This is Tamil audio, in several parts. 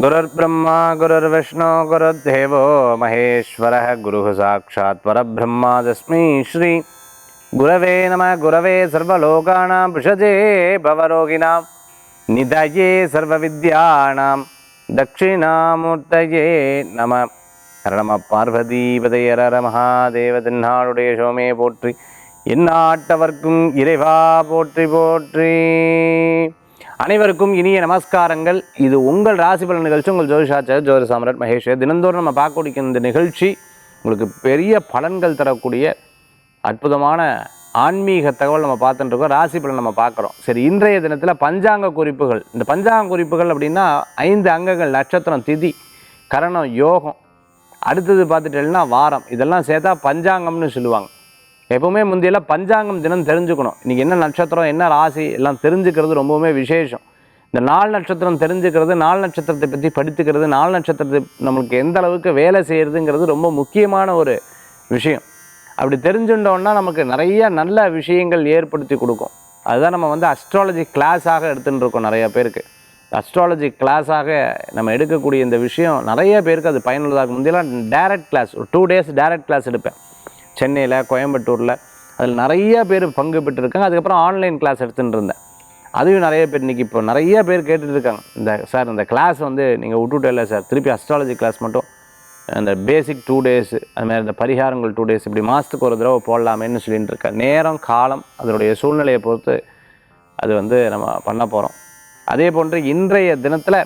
गुरुर्ब्रह्मा गुरुर्विष्णु गुरुर्देवो महेश्वरः गुरुः साक्षात् परब्रह्मा तस्मै श्री गुरवे नमः। गुरवे सर्वलोकानां विषजे भवरोगिणां निधये सर्वविद्यानां दक्षिणामूर्तये नमः। हर नमः பார்வதிபதையே ஹர மகாதேவ தென்னாடுடைய சோமே போற்றி எந்நாட்டவர்க்கும் இறைவா போற்றி போற்றி. அனைவருக்கும் இனிய நமஸ்காரங்கள். இது உங்கள் ராசி பலன் நிகழ்ச்சி. உங்கள் ஜோதிஷாச்சாரியர் ஜோதிட சாம்ராட் மகேஷ். தினந்தோறும் நம்ம பார்க்கக்கூடிய இந்த நிகழ்ச்சி உங்களுக்கு பெரிய பலன்கள் தரக்கூடிய அற்புதமான ஆன்மீக தகவல் நம்ம பார்த்துட்டு இருக்கோம். ராசி பலன் நம்ம பார்க்குறோம். சரி, இன்றைய தினத்தில் பஞ்சாங்க குறிப்புகள். இந்த பஞ்சாங்க குறிப்புகள் அப்படின்னா 5 அங்கங்கள்: நட்சத்திரம், திதி, கரணம், யோகம், அடுத்தது பார்த்துட்டேன்னா வாரம். இதெல்லாம் சேர்த்தா பஞ்சாங்கம்னு சொல்லுவாங்க. எப்போவுமே முந்தையெல்லாம் பஞ்சாங்கம் தினம் தெரிஞ்சுக்கணும். இன்றைக்கி என்ன நட்சத்திரம், என்ன ராசி எல்லாம் தெரிஞ்சுக்கிறது ரொம்பவுமே விசேஷம். இந்த 4 நட்சத்திரம் தெரிஞ்சுக்கிறது, 4 நட்சத்திரத்தை பற்றி படித்துக்கிறது, 4 நட்சத்திரத்தை நம்மளுக்கு எந்த அளவுக்கு வேலை செய்கிறதுங்கிறது ரொம்ப முக்கியமான ஒரு விஷயம். அப்படி தெரிஞ்சுட்டோன்னா நமக்கு நிறைய நல்ல விஷயங்கள் ஏற்படுத்தி கொடுக்கும். அதுதான் நம்ம அஸ்ட்ராலஜி கிளாஸாக எடுத்துகிட்டு இருக்கோம். நிறைய பேருக்கு அஸ்ட்ராலஜி கிளாஸாக நம்ம எடுக்கக்கூடிய இந்த விஷயம் நிறைய பேருக்கு அது பயனுள்ளதாக. முந்தையெல்லாம் டைரக்ட் கிளாஸ், ஒரு 2 days டைரக்ட் கிளாஸ் எடுப்பேன் சென்னையில், கோயம்புத்தூரில். அதில் நிறைய பேர் பங்கு பெற்றிருக்காங்க. அதுக்கப்புறம் ஆன்லைன் கிளாஸ் எடுத்துகிட்டு இருந்தேன். அதையும் நிறைய பேர் இன்றைக்கி இப்போ நிறைய பேர் கேட்டுட்ருக்காங்க. சார் இந்த கிளாஸ் நீங்கள் விட்டுவிட்டு இல்லை சார், திருப்பி அஸ்ட்ராலஜி கிளாஸ் மட்டும் அந்த பேசிக் 2 days, அதுமாதிரி இந்த பரிகாரங்கள் 2 days, இப்படி மாதத்துக்கு ஒரு தடவை போடலாமேன்னு சொல்லிட்டு இருக்கேன். நேரம் காலம் அதனுடைய சூழ்நிலையை பொறுத்து அது நம்ம பண்ண போகிறோம். அதே போன்று இன்றைய தினத்தில்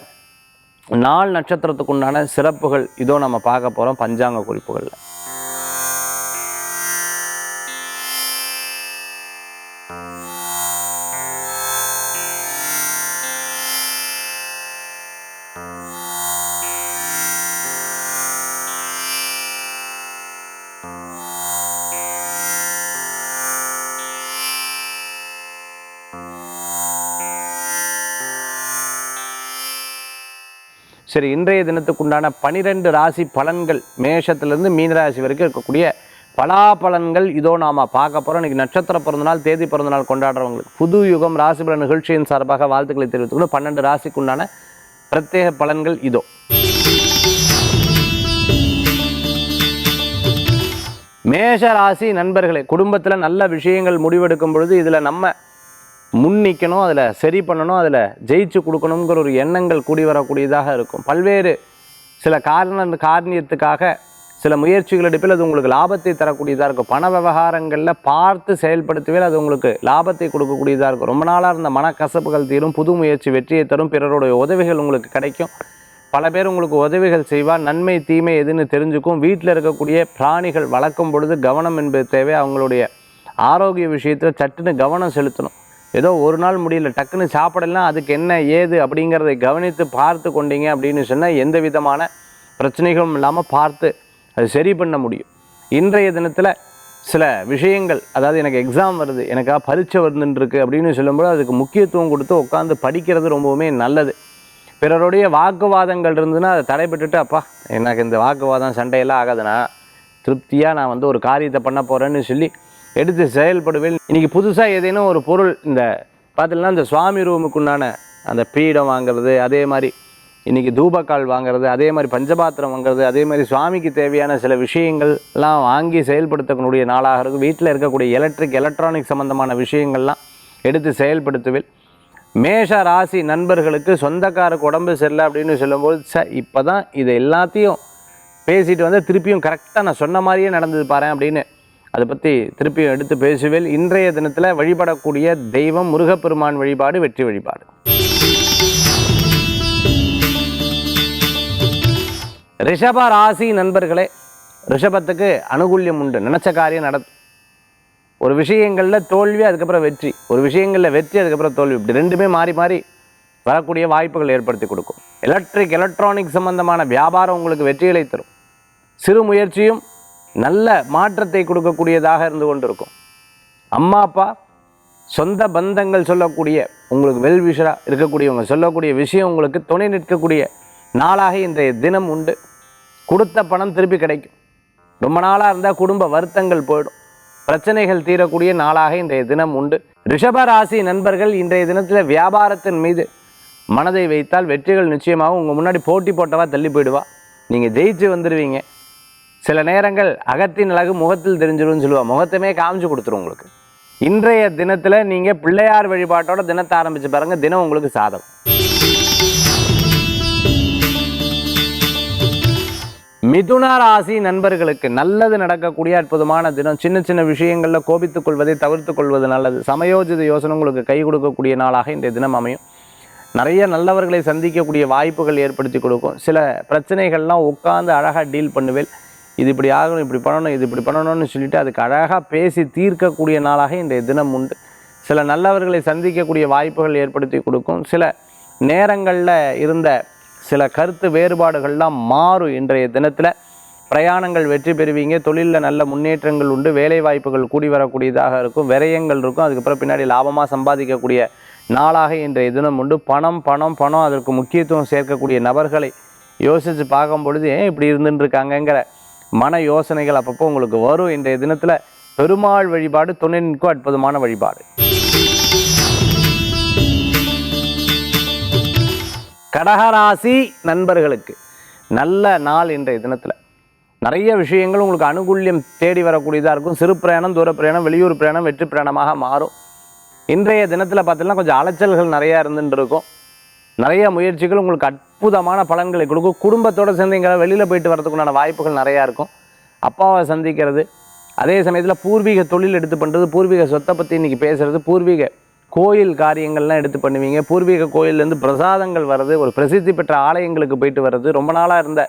4 நட்சத்திரத்துக்கு உண்டான சிறப்புகள் இதோ நம்ம பார்க்க போகிறோம் பஞ்சாங்க குறிப்புகளில். சரி, இன்றைய தினத்துக்குண்டான 12 ராசி பலன்கள், மேஷத்திலிருந்து மீனராசி வரைக்கும் இருக்கக்கூடிய பலாபலன்கள் இதோ நாம் பார்க்க போகிறோம். இன்றைக்கி நட்சத்திர பிறந்தநாள், தேதி பிறந்தநாள் கொண்டாடுறவங்களுக்கு புது யுகம் ராசி பலன் நிகழ்ச்சியின் சார்பாக வாழ்த்துக்களை தெரிவித்துக்கொண்டு 12 ராசிக்குண்டான பிரத்யேக பலன்கள் இதோ. மேஷ ராசி நண்பர்களே, குடும்பத்தில் நல்ல விஷயங்கள் முடிவெடுக்கும் பொழுது இதில் நம்ம முன்னிக்கணும், அதில் சரி பண்ணணும், அதில் ஜெயிச்சு கொடுக்கணுங்கிற ஒரு எண்ணங்கள் கூடி வரக்கூடியதாக இருக்கும். பல்வேறு சில காரணத்துக்காக சில முயற்சிகள் எடுப்பில் அது உங்களுக்கு லாபத்தை தரக்கூடியதாக இருக்கும். பண விவகாரங்களில் பார்த்து செயல்படுத்துவே அது உங்களுக்கு லாபத்தை கொடுக்கக்கூடியதாக இருக்கும். ரொம்ப நாளாக இருந்த மனக்கசப்புகள் தீரும், புது முயற்சி வெற்றியை தரும், பிறருடைய உதவிகள் உங்களுக்கு கிடைக்கும். பல பேர் உங்களுக்கு உதவிகள் செய்வார். நன்மை தீமை எதுன்னு தெரிஞ்சுக்கும். வீட்டில் இருக்கக்கூடிய பிராணிகள் வளர்க்கும் பொழுது கவனம் என்பது தேவை. அவங்களுடைய ஆரோக்கிய விஷயத்தில் சட்டுன்னு கவனம் செலுத்தணும். ஏதோ ஒரு நாள் முடியல, டக்குன்னு சாப்பிடலாம், அதுக்கு என்ன ஏது அப்படிங்கிறதை கவனித்து பார்த்து கொண்டீங்க அப்படின்னு சொன்னால் எந்த விதமான பிரச்சனைகளும் இல்லாமல் பார்த்து அது சரி பண்ண முடியும். இன்றைய தினத்தில் சில விஷயங்கள், அதாவது எனக்கு எக்ஸாம் வருது, எனக்காக பரீட்சை வந்துருக்கு அப்படின்னு சொல்லும்போது அதுக்கு முக்கியத்துவம் கொடுத்து உட்காந்து படிக்கிறது ரொம்பவுமே நல்லது. பிறருடைய வாக்குவாதங்கள் இருந்ததுன்னா அதை தடைப்பட்டுட்டு, அப்பா எனக்கு இந்த வாக்குவாதம் சண்டையெல்லாம் ஆகாதுன்னா திருப்தியாக நான் ஒரு காரியத்தை பண்ண போகிறேன்னு சொல்லி எடுத்து செயல்படுவேன். இன்றைக்கி புதுசாக ஏதேனும் ஒரு பொருள், இந்த பார்த்தீங்கன்னா இந்த சுவாமி ரூமுக்குண்டான அந்த பீடம் வாங்கிறது, அதே மாதிரி இன்றைக்கி தூபக்கால் வாங்கிறது, அதே மாதிரி பஞ்சபாத்திரம் வாங்கிறது, அதே மாதிரி சுவாமிக்கு தேவையான சில விஷயங்கள்லாம் வாங்கி செயல்படுத்தக்கூடிய நாளாக இருக்கும். வீட்டில் இருக்கக்கூடிய எலக்ட்ரானிக் சம்மந்தமான விஷயங்கள்லாம் எடுத்து செயல்படுத்துவேன். மேஷ ராசி நண்பர்களுக்கு சொந்தக்காரருக்கு உடம்பு சரியில்லை அப்படின்னு சொல்லும்போது, இப்போ தான் இதை எல்லாத்தையும் பேசிட்டு திருப்பியும் கரெக்டாக நான் சொன்ன மாதிரியே நடந்தது பாரு அப்படின்னு அதை பற்றி திருப்பியும் எடுத்து பேசுவேன். இன்றைய தினத்தில் வழிபடக்கூடிய தெய்வம் முருகப்பெருமான் வழிபாடு வெற்றி வழிபாடு. ரிஷப ராசி நண்பர்களே, ரிஷபத்துக்கு அனுகூல்யம் உண்டு. நினச்ச காரியம் நடக்கும். ஒரு விஷயங்களில் தோல்வி, அதுக்கப்புறம் வெற்றி, ஒரு விஷயங்களில் வெற்றி, அதுக்கப்புறம் தோல்வி, இப்படி ரெண்டுமே மாறி மாறி வரக்கூடிய வாய்ப்புகள் ஏற்படுத்தி கொடுக்கும். எலக்ட்ரானிக் சம்பந்தமான வியாபாரம் உங்களுக்கு வெற்றிகளை தரும். சிறு முயற்சியும் நல்ல மாற்றத்தை கொடுக்கக்கூடியதாக இருந்து கொண்டிருக்கும். அம்மா அப்பா சொந்த பந்தங்கள் சொல்லக்கூடிய, உங்களுக்கு வெல்விஷராக இருக்கக்கூடியவங்க சொல்லக்கூடிய விஷயம் உங்களுக்கு துணை நிற்கக்கூடிய நாளாக இன்றைய தினம் உண்டு. கொடுத்த பணம் திருப்பி கிடைக்கும். ரொம்ப நாளாக இருந்தால் குடும்ப வருத்தங்கள் போயிடும். பிரச்சனைகள் தீரக்கூடிய நாளாக இன்றைய தினம் உண்டு. ரிஷப ராசி நண்பர்கள் இன்றைய தினத்தில் வியாபாரத்தின் மீது மனதை வைத்தால் வெற்றிகள் நிச்சயமாகவும். உங்கள் முன்னாடி போட்டி போட்டவா தள்ளி போயிடுவா, நீங்கள் ஜெயிச்சு வந்துடுவீங்க. சில நேரங்கள் அகத்தின் அழகு முகத்தில் தெரிஞ்சிடும்னு சொல்லுவாள், முகத்தையுமே காமிச்சு கொடுத்துரும் உங்களுக்கு. இன்றைய தினத்தில் நீங்கள் பிள்ளையார் வழிபாட்டோட தினத்தை ஆரம்பித்து பாருங்கள், தினம் உங்களுக்கு சாதம். மிதுன ராசி நண்பர்களுக்கு நல்லது நடக்கக்கூடிய அற்புதமான தினம். சின்ன சின்ன விஷயங்களில் கோபித்துக் கொள்வதை தவிர்த்து கொள்வது நல்லது. சமயோஜித யோசனை உங்களுக்கு கை கொடுக்கக்கூடிய நாளாக இன்றைய தினம் அமையும். நிறைய நல்லவர்களை சந்திக்கக்கூடிய வாய்ப்புகள் ஏற்படுத்தி கொடுக்கும். சில பிரச்சனைகள்லாம் உட்காந்து அழகாக டீல் பண்ணுவேன், இது இப்படி ஆகணும், இப்படி பண்ணணும், இது இப்படி பண்ணணும்னு சொல்லிட்டு அதுக்கு அழகாக பேசி தீர்க்கக்கூடிய நாளாக இன்றைய தினம் உண்டு. சில நல்லவர்களை சந்திக்கக்கூடிய வாய்ப்புகள் ஏற்படுத்தி கொடுக்கும். சில நேரங்களில் இருந்த சில கருத்து வேறுபாடுகள்லாம் மாறும். இன்றைய தினத்தில் பிரயாணங்கள் வெற்றி பெறுவீங்க. தொழிலில் நல்ல முன்னேற்றங்கள் உண்டு. வேலை வாய்ப்புகள் கூடி வரக்கூடியதாக இருக்கும். விரயங்கள் இருக்கும், அதுக்கப்புறம் பின்னாடி லாபமாக சம்பாதிக்கக்கூடிய நாளாக இன்றைய தினம் உண்டு. பணம் பணம் பணம் அதற்கு முக்கியத்துவம் சேர்க்கக்கூடிய நபர்களை யோசித்து பார்க்கும் பொழுது ஏன் இப்படி இருந்துட்டுருக்காங்கங்கிற மன யோசனைகள் அப்பப்போ உங்களுக்கு வரும். இன்றைய தினத்தில் பெருமாள் வழிபாடு துணை நிற்கும் அற்புதமான வழிபாடு. கடகராசி நண்பர்களுக்கு நல்ல நாள். இன்றைய தினத்தில் நிறைய விஷயங்கள் உங்களுக்கு அனுகூல்யம் தேடி வரக்கூடியதாக இருக்கும். சிறு பிரயாணம், தூர பிரயாணம், வெளியூர் பிரயாணம் வெற்றி பிரயாணமாக மாறும். இன்றைய தினத்தில் பார்த்தீங்கன்னா கொஞ்சம் அலைச்சல்கள் நிறையா இருந்துட்டு இருக்கும். நிறைய முயற்சிகள் உங்களுக்கு அற்புதமான பலன்களை கொடுக்கும். குடும்பத்தோடு சேர்ந்து எங்கேயாவது வெளியில் போயிட்டு வரதுக்குண்டான வாய்ப்புகள் நிறையா இருக்கும். அப்பாவை சந்திக்கிறது, அதே சமயத்தில் பூர்வீக தொழில் எடுத்து பண்ணுறது, பூர்வீக சொத்தை பற்றி இன்றைக்கி பேசுகிறது, பூர்வீக கோயில் காரியங்கள்லாம் எடுத்து பண்ணுவீங்க. பூர்வீக கோயிலேருந்து பிரசாதங்கள் வர்றது, ஒரு பிரசித்தி பெற்ற ஆலயங்களுக்கு போயிட்டு வர்றது, ரொம்ப நாளாக இருந்த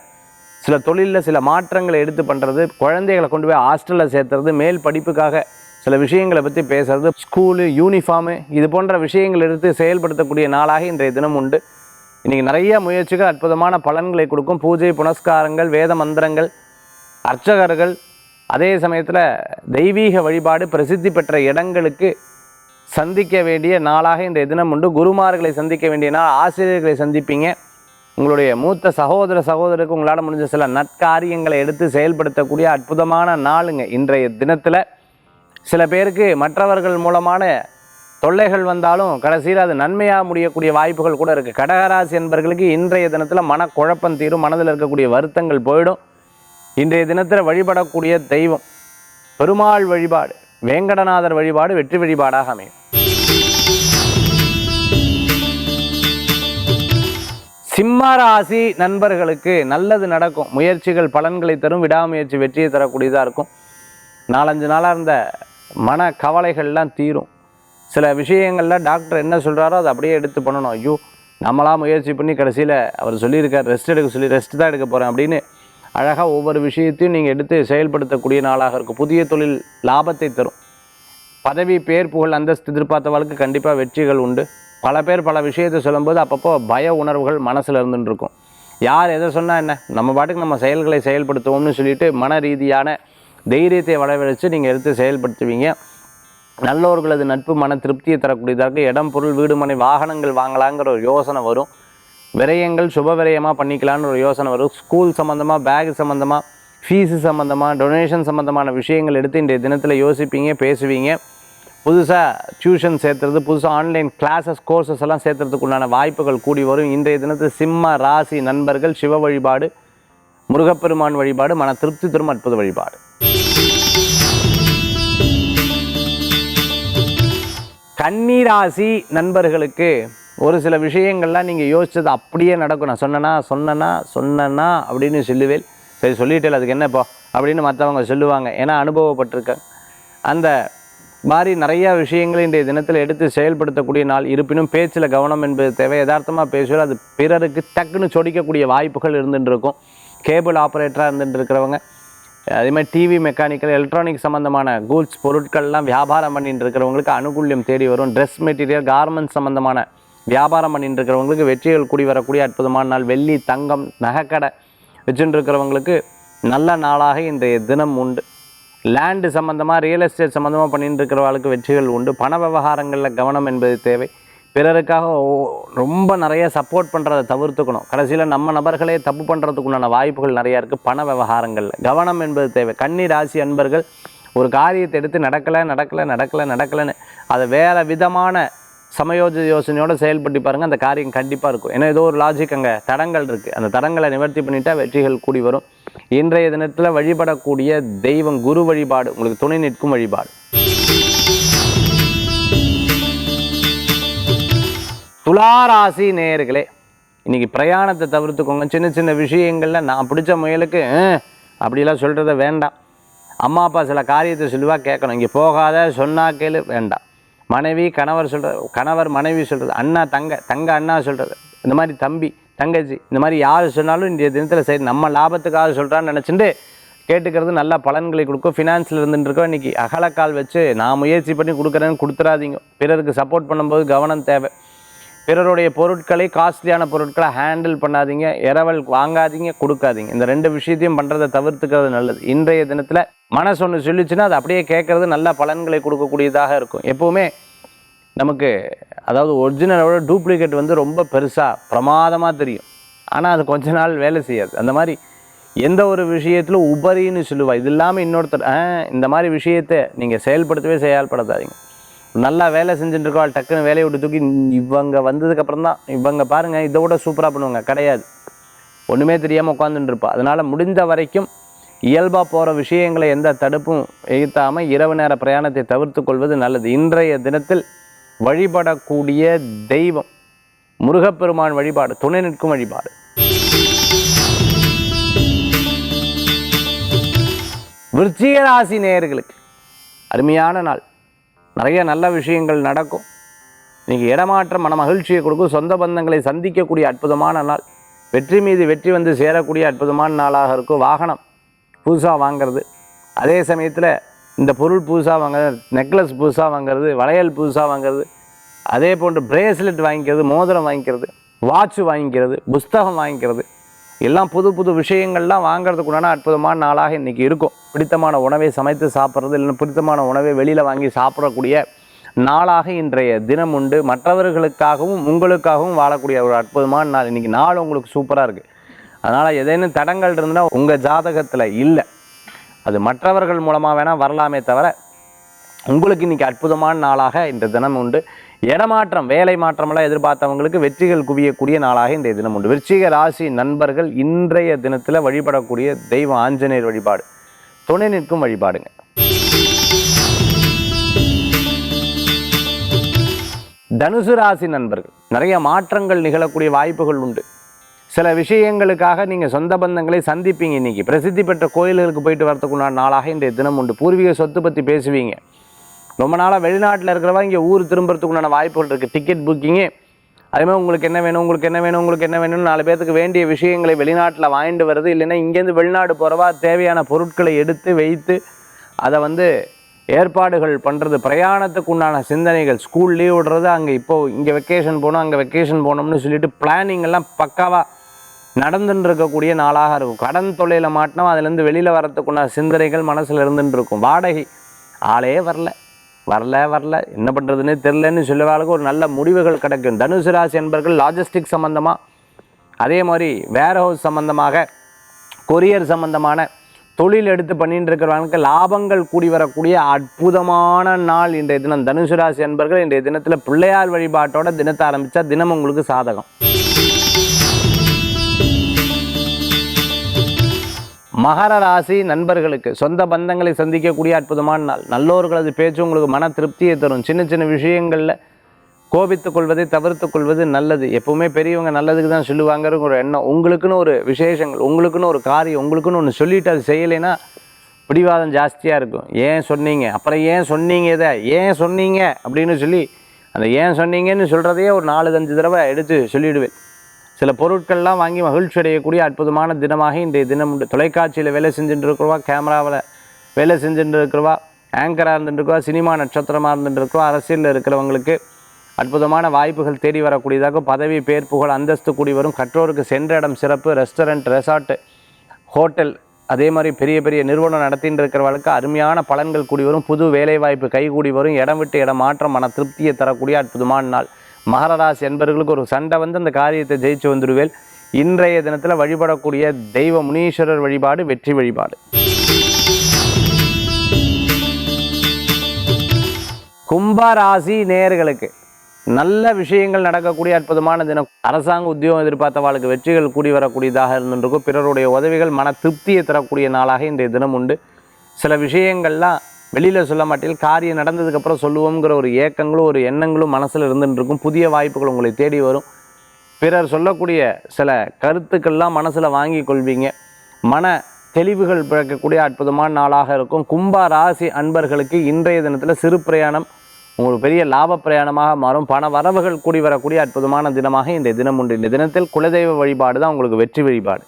சில தொழிலில் சில மாற்றங்களை எடுத்து பண்ணுறது, குழந்தைகளை கொண்டு போய் ஹாஸ்டலில் சேர்த்துறது, மேல் படிப்புக்காக சில விஷயங்களை பற்றி பேசுறது, ஸ்கூலு யூனிஃபார்மு இது போன்ற விஷயங்கள் எடுத்து செயல்படுத்தக்கூடிய நாளாக இன்றைய தினம் உண்டு. இன்றைக்கி நிறைய முயற்சிகள் அற்புதமான பலன்களை கொடுக்கும். பூஜை புனஸ்காரங்கள், வேத மந்திரங்கள், அர்ச்சகர்கள், அதே சமயத்தில் தெய்வீக வழிபாடு, பிரசித்தி பெற்ற இடங்களுக்கு சந்திக்க வேண்டிய நாளாக இன்றைய தினம் உண்டு. குருமார்களை சந்திக்க வேண்டிய நாள், ஆசிரியர்களை சந்திப்பீங்க. உங்களுடைய மூத்த சகோதரருக்கு உங்களால் முடிஞ்ச சில நற்காரியங்களை எடுத்து செயல்படுத்தக்கூடிய அற்புதமான நாளுங்க இன்றைய தினத்தில். சில பேருக்கு மற்றவர்கள் மூலமான தொல்லைகள் வந்தாலும் கடைசியில் அது நன்மையாக முடியக்கூடிய வாய்ப்புகள் கூட இருக்குது. கடகராசி என்பவர்களுக்கு இன்றைய தினத்தில் மனக்குழப்பம் தீரும், மனதில் இருக்கக்கூடிய வருத்தங்கள் போயிடும். இன்றைய தினத்தில் வழிபடக்கூடிய தெய்வம் பெருமாள் வழிபாடு, வேங்கடநாதர் வழிபாடு வெற்றி வழிபாடாக அமையும். சிம்மராசி நண்பர்களுக்கு நல்லது நடக்கும். முயற்சிகள் பலன்களை தரும். விடாமுயற்சி வெற்றியை தரக்கூடியதாக இருக்கும். 4-5 நாளாக இருந்த மன கவலைகள்லாம் தீரும். சில விஷயங்களில் டாக்டர் என்ன சொல்கிறாரோ அதை அப்படியே எடுத்து பண்ணணும். ஐயோ நம்மளாம் முயற்சி பண்ணி கடைசியில் அவர் சொல்லியிருக்கார் ரெஸ்ட் எடுக்க சொல்லி ரெஸ்ட் தான் எடுக்க போகிறேன் அப்படின்னு அழகாக ஒவ்வொரு விஷயத்தையும் நீங்கள் எடுத்து செயல்படுத்தக்கூடிய நாளாக இருக்கும். புதிய தொழில் லாபத்தை தரும். பதவி, பேர், புகழ், அந்தஸ்து எதிர்பார்த்தவர்களுக்கு கண்டிப்பாக வெற்றிகள் உண்டு. பல பேர் பல விஷயத்தை சொல்லும்போது அப்பப்போ பய உணர்வுகள் மனசில் இருந்துருக்கும். யார் எதை சொன்னால் என்ன, நம்ம பாட்டுக்கு நம்ம செயல்களை செயல்படுத்துவோம்னு சொல்லிட்டு மன ரீதியான தைரியத்தை வரவழைச்சு நீங்கள் எடுத்து செயல்படுத்துவீங்க. நல்லவர்களது நட்பு மன திருப்தியை தரக்கூடியதாக. இடம், பொருள், வீடு, மனை, வாகனங்கள் வாங்கலாங்கிற ஒரு யோசனை வரும். விரயங்கள் சுப விரயமாக பண்ணிக்கலான்னு ஒரு யோசனை வரும். ஸ்கூல் சம்மந்தமாக, பேக் சம்மந்தமாக, ஃபீஸு சம்மந்தமாக, டொனேஷன் சம்மந்தமான விஷயங்கள் எடுத்து இன்றைய தினத்தில் யோசிப்பீங்க, பேசுவீங்க. புதுசாக டியூஷன் சேர்த்துறது, புதுசாக ஆன்லைன் கிளாஸஸ், கோர்சஸ் எல்லாம் சேர்த்துறதுக்கு உண்டான வாய்ப்புகள் கூடி வரும். இன்றைய தினத்தில் சிம்ம ராசி நண்பர்கள் சிவ வழிபாடு, முருகப்பெருமான் வழிபாடு மன திருப்தி தரும் அற்புத வழிபாடு. கன்னிராசி நண்பர்களுக்கு ஒரு சில விஷயங்கள்லாம் நீங்கள் யோசிச்சது அப்படியே நடக்கும். நான் சொன்னேன்னா அப்படின்னு சொல்லுவேன். சரி சொல்லிட்டேன், அதுக்கு என்னப்போ அப்படின்னு மற்றவங்க சொல்லுவாங்க. ஏன்னா அனுபவப்பட்டிருக்கேன். அந்த மாதிரி நிறையா விஷயங்களை இன்றைய தினத்தில் எடுத்து செயல்படுத்தக்கூடிய நாள். இருப்பினும் பேச்சில் கவனம் என்பது தேவை. யதார்த்தமாக பேசுவது அது பிறருக்கு டக்குன்னு சொடிக்கக்கூடிய வாய்ப்புகள் இருந்துட்டு இருக்கும். கேபிள் ஆப்ரேட்டராக இருந்துட்டு இருக்கிறவங்க, அதே மாதிரி டிவி மெக்கானிக்கல், எலக்ட்ரானிக் சம்மந்தமான கூட்ஸ் பொருட்கள்லாம் வியாபாரம் பண்ணிட்டு இருக்கிறவங்களுக்கு அனுகூல்யம் தேடி வரும். ட்ரெஸ் மெட்டீரியல், கார்மெண்ட்ஸ் சம்மந்தமான வியாபாரம் பண்ணிட்டு இருக்கிறவங்களுக்கு வெற்றிகள் கூடி வரக்கூடிய அற்புதமான நாள். வெள்ளி, தங்கம், நகைக்கடை வச்சுட்டு இருக்கிறவங்களுக்கு நல்ல நாளாக இன்றைய தினம் உண்டு. லேண்டு சம்மந்தமாக, ரியல் எஸ்டேட் சம்மந்தமாக பண்ணிட்டு இருக்கிறவங்களுக்கு வெற்றிகள் உண்டு. பண விவகாரங்களில் கவனம் என்பது தேவை. பிறருக்காக ரொம்ப நிறைய சப்போர்ட் பண்ணுறதை தவிர்த்துக்கணும். கடைசியில் நம்ம நபர்களே தப்பு பண்ணுறதுக்குண்டான வாய்ப்புகள் நிறையா இருக்குது. பண விவகாரங்களில் கவனம் என்பது தேவை. கன்னி ராசி அன்பர்கள் ஒரு காரியத்தை எடுத்து நடக்கலைன்னு அதை வேறு விதமான சமயோஜித யோசனையோடு செயல்பட்டு பாருங்கள், அந்த காரியம் கண்டிப்பாக இருக்கும். ஏன்னா ஏதோ ஒரு லாஜிக் அங்கே தடங்கள் இருக்குது, அந்த தடங்களை நிவர்த்தி பண்ணிட்டா வெற்றிகள் கூடி வரும். இன்றைய தினத்தில் வழிபடக்கூடிய தெய்வம் குரு வழிபாடு, உங்களுக்கு துணை நிற்கும் வழிபாடு. துளாராசி நேயர்களே, இன்றைக்கி பிரயாணத்தை தவிர்த்துக்கோங்க. சின்ன சின்ன விஷயங்களில் நான் பிடிச்ச முயலுக்கு அப்படிலாம் சொல்கிறத வேண்டாம். அம்மா அப்பா சில காரியத்தை சொல்லுவா, கேட்கணும். இங்கே போகாத சொன்னா கேளு, வேண்டாம். மனைவி கணவர் சொல்கிறது, கணவர் மனைவி சொல்கிறது, அண்ணா தங்க அண்ணா சொல்கிறது, இந்த மாதிரி தம்பி தங்கச்சி, இந்த மாதிரி யார் சொன்னாலும் இன்றைய தினத்தில் சரி நம்ம லாபத்துக்காக சொல்கிறான்னு நினச்சிட்டு கேட்டுக்கிறது நல்ல பலன்களை கொடுக்கும். ஃபினான்ஸில் இருந்துட்டுருக்கோம், இன்றைக்கி அகலக்கால் வச்சு நான் முயற்சி பண்ணி கொடுக்குறேன்னு கொடுத்துடாதீங்க. பிறருக்கு சப்போர்ட் பண்ணும்போது கவனம் தேவை. பிறருடைய பொருட்களை, காஸ்ட்லியான பொருட்களை ஹேண்டில் பண்ணாதீங்க. இரவல் வாங்காதீங்க, கொடுக்காதீங்க. இந்த 2 விஷயத்தையும் பண்ணுறதை தவிர்த்துக்கிறது நல்லது. இன்றைய தினத்தில் மனசு ஒன்று சொல்லிச்சுன்னா அது அப்படியே கேட்குறது நல்ல பலன்களை கொடுக்கக்கூடியதாக இருக்கும். எப்போவுமே நமக்கு அதாவது ஒரிஜினலோட டூப்ளிகேட் வந்து ரொம்ப பெருசாக பிரமாதமாக தெரியும், ஆனால் அது கொஞ்ச நாள் வேலை செய்யாது. அந்த மாதிரி எந்த ஒரு விஷயத்திலும் உபரின்னு சொல்லுவா, இது இல்லாமல் இன்னொருத்தர் இந்த மாதிரி விஷயத்தை நீங்கள் செயல்படுத்தாதீங்க. நல்லா வேலை செஞ்சுட்டு இருக்கோம், டக்குன்னு வேலையை விட்டு தூக்கி இவங்க வந்ததுக்கப்புறம் தான் இவங்க பாருங்கள் இதை விட சூப்பராக பண்ணுவாங்க, கிடையாது. ஒன்றுமே தெரியாமல் உட்காந்துட்டு இருப்பா. அதனால் முடிந்த வரைக்கும் இயல்பாக போகிற விஷயங்களை எந்த தடுப்பும் எழுத்தாமல் இரவு நேர பிரயாணத்தை தவிர்த்து கொள்வது நல்லது. இன்றைய தினத்தில் வழிபடக்கூடிய தெய்வம் முருகப்பெருமான் வழிபாடு, துணை நிற்கும் வழிபாடு. விருச்சிக ராசி நேயர்களுக்கு அருமையான நாள். நிறைய நல்ல விஷயங்கள் நடக்கும். இன்றைக்கி இடமாற்றம் மன மகிழ்ச்சியை கொடுக்கும். சொந்த பந்தங்களை சந்திக்கக்கூடிய அற்புதமான நாள். வெற்றி மீது வெற்றி வந்து சேரக்கூடிய அற்புதமான நாளாக இருக்கும். வாகனம் புதுசாக வாங்கிறது, அதே சமயத்தில் இந்த பொருள் புதுசாக வாங்குறது, நெக்லஸ் புதுசாக வாங்கிறது, வளையல் புதுசாக வாங்கிறது, அதே போன்று பிரேஸ்லெட் வாங்கிக்கிறது, மோதிரம் வாங்கிக்கிறது, வாட்ச் வாங்கிக்கிறது, புஸ்தகம் வாங்கிக்கிறது, எல்லாம் புது புது விஷயங்கள்லாம் வாங்கிறதுக்குண்டான அற்புதமான நாளாக இன்றைக்கி இருக்கும். பிடித்தமான உணவை சமைத்து சாப்பிட்றது, இல்லைன்னா பிடித்தமான உணவை வெளியில் வாங்கி சாப்பிடக்கூடிய நாளாக இன்றைய தினம் உண்டு. மற்றவர்களுக்காகவும் உங்களுக்காகவும் வாழக்கூடிய ஒரு அற்புதமான நாள். இன்றைக்கி நாள் உங்களுக்கு சூப்பராக இருக்குது. அதனால் ஏதேனும் தடங்கள் இருந்துன்னா உங்கள் ஜாதகத்தில் இல்லை, அது மற்றவர்கள் மூலமாக வேணால் வரலாமே தவிர உங்களுக்கு இன்றைக்கி அற்புதமான நாளாக இந்த தினம் உண்டு. இடமாற்றம், வேலை மாற்றமெல்லாம் எதிர்பார்த்தவங்களுக்கு வெற்றிகள் குவியக்கூடிய நாளாக இன்றைய தினம் உண்டு. விருச்சிக ராசி நண்பர்கள் இன்றைய தினத்தில் வழிபடக்கூடிய தெய்வம் ஆஞ்சநேயர் வழிபாடு, துணை நிற்கும் வழிபாடுங்க. தனுசு ராசி நண்பர்கள் நிறைய மாற்றங்கள் நிகழக்கூடிய வாய்ப்புகள் உண்டு. சில விஷயங்களுக்காக நீங்கள் சொந்த பந்தங்களை சந்திப்பீங்க. இன்றைக்கி பிரசித்தி பெற்ற கோயில்களுக்கு போயிட்டு வரத்துக்குண்டான நாளாக இன்றைய தினம் உண்டு. பூர்வீக சொத்து பற்றி பேசுவீங்க. ரொம்ப நாளாக வெளிநாட்டில் இருக்கிறவா இங்கே ஊர் திரும்புறதுக்குண்டான வாய்ப்புகள் இருக்குது. டிக்கெட் புக்கிங்கு, அதேமாதிரி உங்களுக்கு என்ன வேணும், உங்களுக்கு என்ன வேணும், உங்களுக்கு என்ன வேணும்னு 4 பேருக்கு வேண்டிய விஷயங்களை வெளிநாட்டில் வாங்கிட்டு வருது. இல்லைன்னா இங்கேருந்து வெளிநாடு போகிறவா தேவையான பொருட்களை எடுத்து வைத்து அதை வந்து ஏற்பாடுகள் பண்ணுறது, பிரயாணத்துக்கு உண்டான சிந்தனைகள், ஸ்கூல் லீவ் விடுறது, அங்கே இப்போது இங்கே வெக்கேஷன் போகணும், அங்கே வெக்கேஷன் போகணும்னு சொல்லிட்டு பிளானிங் எல்லாம் பக்காவாக நடந்துன்னு இருக்கக்கூடிய நாளாக இருக்கும். கடன் தொழிலில் மாட்டினோம், அதுலேருந்து வெளியில் வரத்துக்குண்டான சிந்தனைகள் மனசில் இருந்துன்னு இருக்கும். வாடகை ஆளே வரல என்ன பண்ணுறதுன்னு தெரிலன்னு சொல்லுவாளுக்கு ஒரு நல்ல முடிவுகள் கிடைக்கும். தனுசு ராசி என்பர்கள் லாஜிஸ்டிக் சம்மந்தமாக, அதே மாதிரி வேர் ஹவுஸ் சம்மந்தமாக, கொரியர் சம்மந்தமான தொழில் எடுத்து பண்ணிட்டு இருக்கிறவங்களுக்கு லாபங்கள் கூடி வரக்கூடிய அற்புதமான நாள் இன்றைய தினம். தனுசு ராசி என்பர்கள் இன்றைய தினத்தில் பிள்ளையார் வழிபாட்டோட தினத்தை ஆரம்பித்தா தினம் உங்களுக்கு சாதகம். மகர ராசி நண்பர்களுக்கு சொந்த பந்தங்களை சந்திக்கக்கூடிய அற்புதமான நாள். நல்லோர்களது பேச்சு உங்களுக்கு மன திருப்தியை தரும். சின்ன சின்ன விஷயங்களில் கோபித்துக் கொள்வதை தவிர்த்து கொள்வது நல்லது. எப்பவுமே பெரியவங்க நல்லதுக்கு தான் சொல்லுவாங்கிற ஒரு எண்ணம். உங்களுக்குன்னு ஒரு விசேஷங்கள், உங்களுக்குன்னு ஒரு காரியம், உங்களுக்குன்னு ஒன்று சொல்லிவிட்டு அது செய்யலைன்னா பிடிவாதம் ஜாஸ்தியாக இருக்கும். ஏன் சொன்னீங்க, அப்புறம் ஏன் சொன்னீங்க, இதை ஏன் சொன்னீங்க அப்படின்னு சொல்லி அந்த ஏன் சொன்னீங்கன்னு சொல்கிறதையே ஒரு 4-5 தடவை எடுத்து சொல்லிவிடுவேன். சில பொருட்கள்லாம் வாங்கி மகிழ்ச்சி அடையக்கூடிய அற்புதமான தினமாக இன்றைய தினம் உண்டு. தொலைக்காட்சியில் வேலை செஞ்சுட்டு இருக்கிறவா, கேமராவில் வேலை செஞ்சுட்டு இருக்கிறவா, ஆங்கராக இருந்துட்டு இருக்கிறவா, சினிமா நட்சத்திரமாக இருந்துட்டு இருக்கிறவா, அரசியலில் இருக்கிறவங்களுக்கு அற்புதமான வாய்ப்புகள் தேடி வரக்கூடியதாக பதவி, பேர், புகழ், அந்தஸ்து கூடி வரும். கற்றோருக்கு சென்ற இடம் சிறப்பு. ரெஸ்டாரண்ட், ரெசார்ட்டு, ஹோட்டல், அதே மாதிரி பெரிய பெரிய நிறுவனம் நடத்திட்டு இருக்கிறவர்களுக்கு அருமையான பலன்கள் கூடி வரும். புது வேலை வாய்ப்பு கைகூடி வரும். இடம் விட்டு இடம் மாற்றம் மன திருப்தியை தரக்கூடிய அற்புதமான நாள். மகர ராசி என்பவர்களுக்கு ஒரு சண்டை வந்து அந்த காரியத்தை ஜெயிச்சு வந்துடுவேல். இன்றைய தினத்தில் வழிபடக்கூடிய தெய்வ முனீஸ்வரர் வழிபாடு வெற்றி வழிபாடு. கும்பராசி நேயர்களுக்கு நல்ல விஷயங்கள் நடக்கக்கூடிய அற்புதமான தினம். அரசாங்க உத்தியோகம் எதிர்பார்த்தவாளுக்கு வெற்றிகள் கூடி வரக்கூடியதாக இருந்துருக்கும். பிறருடைய உதவிகள் மன திருப்தியை தரக்கூடிய நாளாக இன்றைய தினம் உண்டு. சில விஷயங்கள்லாம் வெளியில் சொல்ல மாட்டேன், காரியம் நடந்ததுக்கப்புறம் சொல்லுவோங்கிற ஒரு ஏக்கங்களும் ஒரு எண்ணங்களும் மனசில் இருந்துருக்கும். புதிய வாய்ப்புகள் உங்களை தேடி வரும். பிறர் சொல்லக்கூடிய சில கருத்துக்கள்லாம் மனசில் வாங்கி கொள்வீங்க. மன தெளிவுகள் பிறக்கக்கூடிய அற்புதமான நாளாக இருக்கும். கும்ப ராசி அன்பர்களுக்கு இன்றைய தினத்தில் சிறு பிரயாணம் உங்களுக்கு பெரிய லாப பிரயாணமாக மாறும். பண வரவுகள் கூடி வரக்கூடிய அற்புதமான தினமாக இந்த தினம் உண்டு. இந்த தினத்தில் குலதெய்வ வழிபாடு தான் உங்களுக்கு வெற்றி வழிபாடு.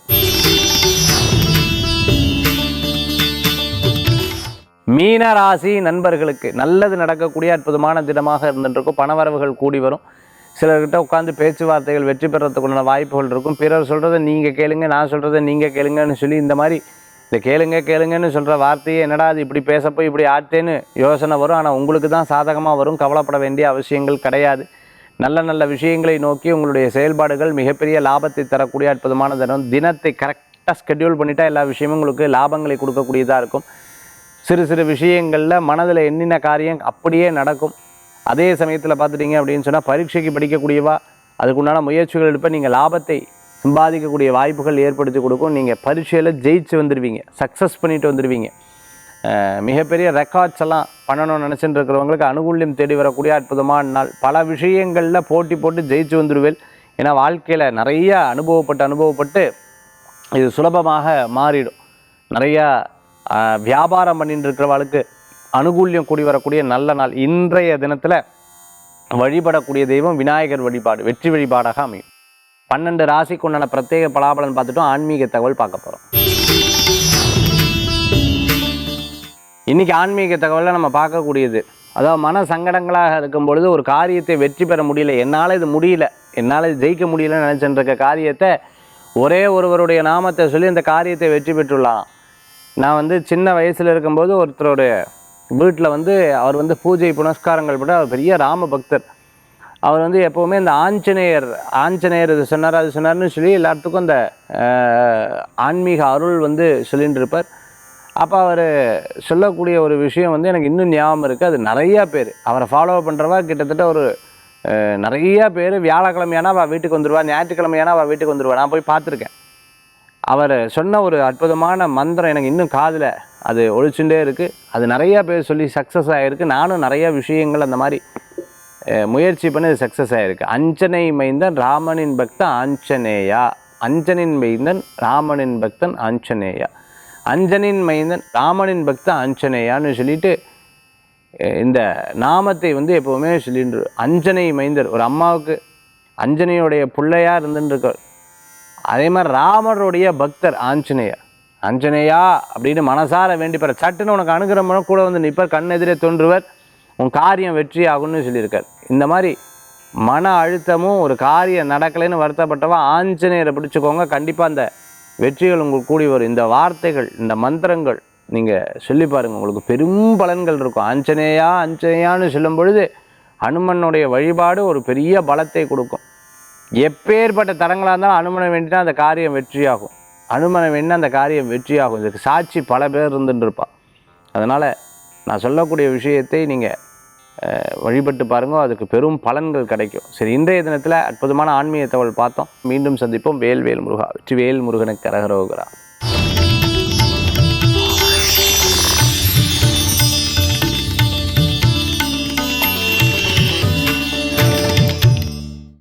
மீன ராசி நண்பர்களுக்கு நல்லது நடக்கக்கூடிய அற்புதமான தினமாக இருந்துருக்கும். பணவரவுகள் கூடி வரும். சிலர்கிட்ட உட்காந்து பேச்சுவார்த்தைகள் வெற்றி பெறத்துக்குள்ள வாய்ப்புகள் இருக்கும். பிறர் சொல்கிறத நீங்கள் கேளுங்க, நான் சொல்கிறத நீங்கள் கேளுங்கன்னு சொல்லி இந்த மாதிரி இந்த கேளுங்கன்னு சொல்கிற வார்த்தையே என்னடா அது இப்படி பேசப்போ இப்படி ஆட்டேன்னு யோசனை வரும். ஆனால் உங்களுக்கு தான் சாதகமாக வரும். கவலைப்பட வேண்டிய அவசியங்கள் கிடையாது. நல்ல நல்ல விஷயங்களை நோக்கி உங்களுடைய செயல்பாடுகள் மிகப்பெரிய லாபத்தை தரக்கூடிய அற்புதமான தினம். தினத்தை கரெக்டாக ஸ்கெட்யூல் பண்ணிட்டா எல்லா விஷயமும் உங்களுக்கு லாபங்களை கொடுக்கக்கூடியதாக இருக்கும். சிறு சிறு விஷயங்களில் மனதில் எண்ணின காரியம் அப்படியே நடக்கும். அதே சமயத்தில் பார்த்துட்டிங்க அப்படின்னு சொன்னால் பரீட்சைக்கு படிக்கக்கூடியவா அதுக்குண்டான முயற்சிகள் எடுப்ப நீங்கள் லாபத்தை சம்பாதிக்கக்கூடிய வாய்ப்புகள் ஏற்படுத்தி கொடுக்கும். நீங்கள் பரீட்சையில் ஜெயிச்சு வந்துடுவீங்க, சக்ஸஸ் பண்ணிட்டு வந்துடுவீங்க. மிகப்பெரிய ரெக்கார்ட்ஸ் எல்லாம் பண்ணணும்னு நினச்சிட்டு இருக்கிறவங்களுக்கு அனுகூல்யம் தேடி வரக்கூடிய அற்புதமான நாள். பல விஷயங்களில் போட்டி போட்டு ஜெயிச்சு வந்துடுவேன். ஏன்னா வாழ்க்கையில் நிறைய அனுபவப்பட்டு இது சுலபமாக மாறிடும். நிறையா வியாபாரம் பண்ணிட்டு இருக்கிறவளுக்கு அனுகூல்யம் கூடி வரக்கூடிய நல்ல நாள். இன்றைய தினத்தில் வழிபடக்கூடிய தெய்வம் விநாயகர் வழிபாடு வெற்றி வழிபாடாக அமையும். 12 ராசிக்கு உண்டான பிரத்யேக பலாபலன் பார்த்துட்டோம். ஆன்மீக தகவல் பார்க்க போகிறோம். இன்றைக்கி ஆன்மீக தகவலில் நம்ம பார்க்கக்கூடியது, அதாவது மன சங்கடங்களாக இருக்கும் பொழுது ஒரு காரியத்தை வெற்றி பெற முடியல, என்னால் இது முடியல, என்னால் இது ஜெயிக்க முடியலன்னு நினச்சிட்டு இருக்க காரியத்தை ஒரே ஒருவருடைய நாமத்தை சொல்லி அந்த காரியத்தை வெற்றி பெற்றுள்ளலாம். நான் சின்ன வயசில் இருக்கும்போது ஒருத்தருடைய வீட்டில் அவர் பூஜை புனஸ்காரங்கள் பட அவர் பெரிய ராம பக்தர். அவர் எப்போவுமே இந்த ஆஞ்சநேயர் இது சொன்னார் அது சொன்னார்னு சொல்லி எல்லாத்துக்கும் அந்த ஆன்மீக அருள் சொல்லிகிட்டு இருப்பார். அப்போ அவர் சொல்லக்கூடிய ஒரு விஷயம் எனக்கு இன்னும் ஞாபகம் இருக்குது. அது நிறையா பேர் அவரை ஃபாலோ பண்ணுறவா கிட்டத்தட்ட ஒரு நிறையா பேர் வியாழக்கிழமையானா அவள் வீட்டுக்கு வந்துடுவா, ஞாயிற்றுக்கிழமையானா அவள் வீட்டுக்கு வந்துடுவா. நான் போய் பார்த்துருக்கேன். அவர் சொன்ன ஒரு அற்புதமான மந்திரம் எனக்கு இன்னும் காதில் அது ஒழிச்சுட்டே இருக்குது. அது நிறையா பேர் சொல்லி சக்ஸஸ் ஆகிருக்கு. நானும் நிறையா விஷயங்கள் அந்த மாதிரி முயற்சி பண்ணி அது சக்ஸஸ் ஆகிருக்கு. அஞ்சனை மைந்தன் ராமனின் பக்தன் ஆஞ்சநேயா, அஞ்சனின் மைந்தன் ராமனின் பக்தன் ஆஞ்சநேயா, அஞ்சனின் மைந்தன் ராமனின் பக்தன் ஆஞ்சநேயான்னு சொல்லிட்டு இந்த நாமத்தை எப்போவுமே சொல்லிட்டு அஞ்சனை மைந்தர் ஒரு அம்மாவுக்கு அஞ்சனையுடைய பிள்ளையாக இருந்துருக்கார். அதே மாதிரி ராமருடைய பக்தர் ஆஞ்சநேயர். ஆஞ்சநேயா அப்படின்னு மனசார வேண்டி பெற சட்டுன்னு உனக்கு அனுகிரகம் கூட நிற்பார், கண் எதிரே தோன்றுவர், உன் காரியம் வெற்றி ஆகும்னு சொல்லியிருக்கார். இந்த மாதிரி மன அழுத்தமும் ஒரு காரியம் நடக்கலைன்னு வருத்தப்பட்டவா ஆஞ்சநேயரை பிடிச்சிக்கோங்க. கண்டிப்பாக அந்த வெற்றிகள் உங்களுக்கு கூடி வரும். இந்த வார்த்தைகள் இந்த மந்திரங்கள் நீங்கள் சொல்லி பாருங்கள், உங்களுக்கு பெரும் பலன்கள் இருக்கும். ஆஞ்சநேயான்னு சொல்லும் பொழுது அனுமனுடைய வழிபாடு ஒரு பெரிய பலத்தை கொடுக்கும். எப்பேற்பட்ட தடங்களாக இருந்தாலும் அனுமனை வேண்டினா அந்த காரியம் வெற்றியாகும். அனுமனை வேண்டினா அந்த காரியம் வெற்றியாகும். இதுக்கு சாட்சி பல பேர் இருந்துட்டு இருப்பா. அதனால் நான் சொல்லக்கூடிய விஷயத்தை நீங்கள் வழிபட்டு பாருங்க, அதுக்கு பெரும் பலன்கள் கிடைக்கும். சரி, இன்றைய தினத்தில் அற்புதமான ஆன்மீக தகவல் பார்த்தோம். மீண்டும் சந்திப்போம். வேல் முருகா. வெற்றி வேல் முருகனுக்கு கரகரோகரா.